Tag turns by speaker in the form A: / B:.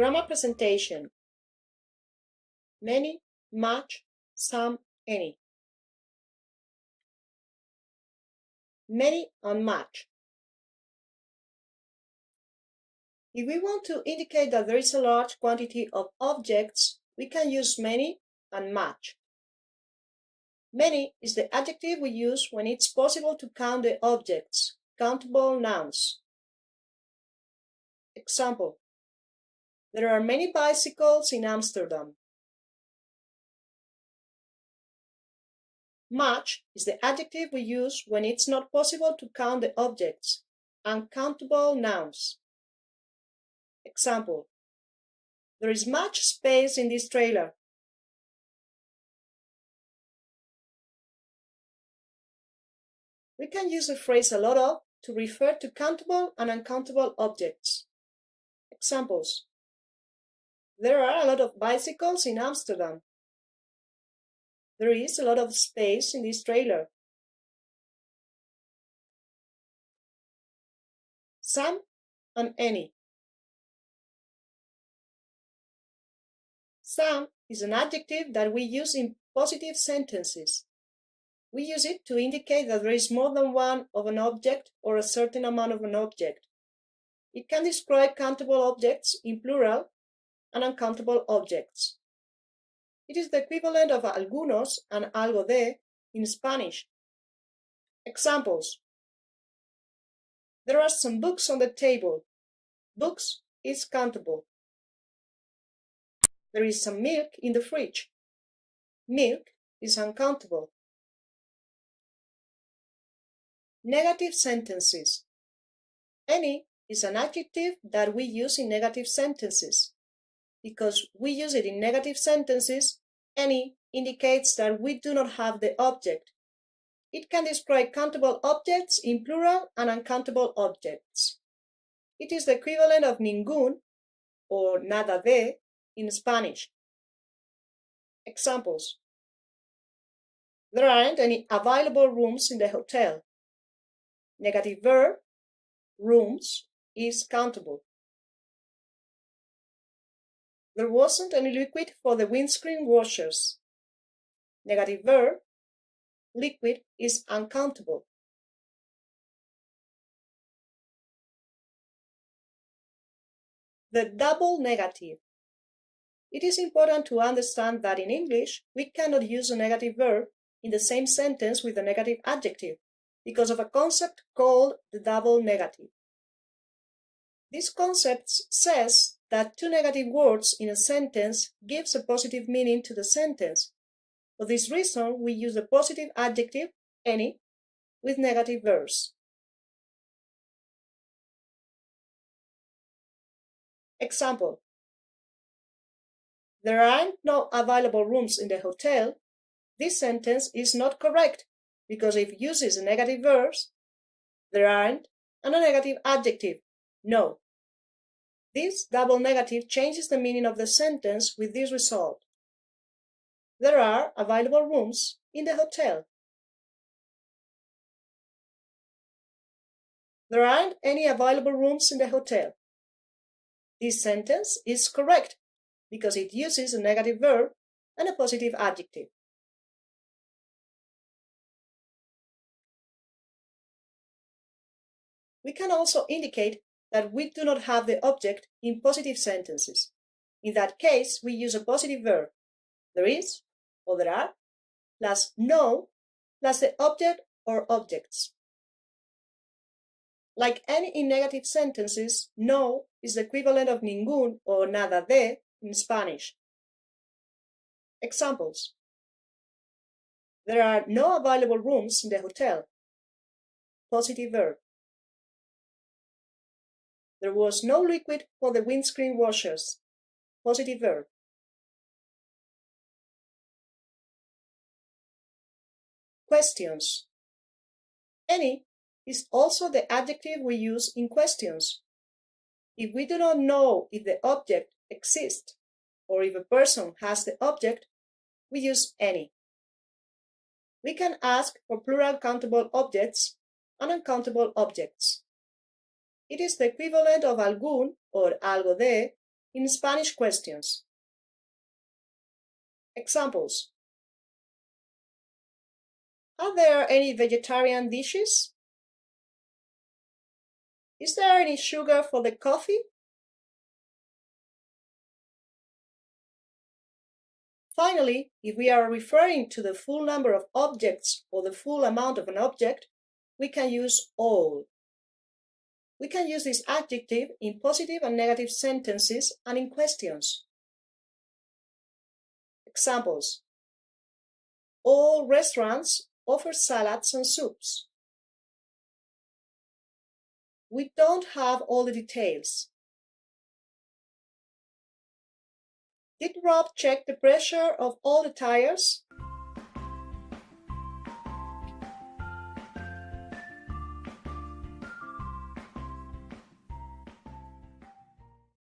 A: Grammar presentation. Many, much, some, any. Many and much. If we want to indicate that there is a large quantity of objects, we can use many and much. Many is the adjective we use when it's possible to count the objects, countable nouns. Example: there are many bicycles in Amsterdam. Much is the adjective we use when it's not possible to count the objects, uncountable nouns. Example: there is much space in this trailer. We can use the phrase a lot of to refer to countable and uncountable objects. Examples: there are a lot of bicycles in Amsterdam. There is a lot of space in this trailer. Some and any. Some is an adjective that we use in positive sentences. We use it to indicate that there is more than one of an object or a certain amount of an object. It can describe countable objects in plural and uncountable objects. It is the equivalent of algunos and algo de in Spanish. Examples: there are some books on the table. Books is countable. There is some milk in the fridge. Milk is uncountable. Negative sentences. Any is an adjective that we use in negative sentences. Because we use it in negative sentences, any indicates that we do not have the object. It can describe countable objects in plural and uncountable objects. It is the equivalent of ningún or nada de in Spanish. Examples: there aren't any available rooms in the hotel. Negative verb, rooms, is countable. There wasn't any liquid for the windscreen washers. Negative verb, liquid, is uncountable. The double negative. It is important to understand that in English, we cannot use a negative verb in the same sentence with a negative adjective because of a concept called the double negative. This concept says that two negative words in a sentence gives a positive meaning to the sentence. For this reason, we use the positive adjective, any, with negative verbs. Example: there aren't no available rooms in the hotel. This sentence is not correct because it uses a negative verbs, there aren't, and a negative adjective, no. This double negative changes the meaning of the sentence with this result: there are available rooms in the hotel. There aren't any available rooms in the hotel. This sentence is correct because it uses a negative verb and a positive adjective. We can also indicate that we do not have the object in positive sentences. In that case, we use a positive verb, there is or there are, plus no, plus the object or objects. Like any in negative sentences, no is the equivalent of ningún or nada de in Spanish. Examples: there are no available rooms in the hotel. Positive verb. There was no liquid for the windscreen washers. Positive verb. Questions. Any is also the adjective we use in questions. If we do not know if the object exists or if a person has the object, we use any. We can ask for plural countable objects and uncountable objects. It is the equivalent of algún or algo de in Spanish questions. Examples. Are there any vegetarian dishes? Is there any sugar for the coffee? Finally, if we are referring to the full number of objects or the full amount of an object, we can use all. We can use this adjective in positive and negative sentences and in questions. Examples. All restaurants offer salads and soups. We don't have all the details. Did Rob check the pressure of all the tires?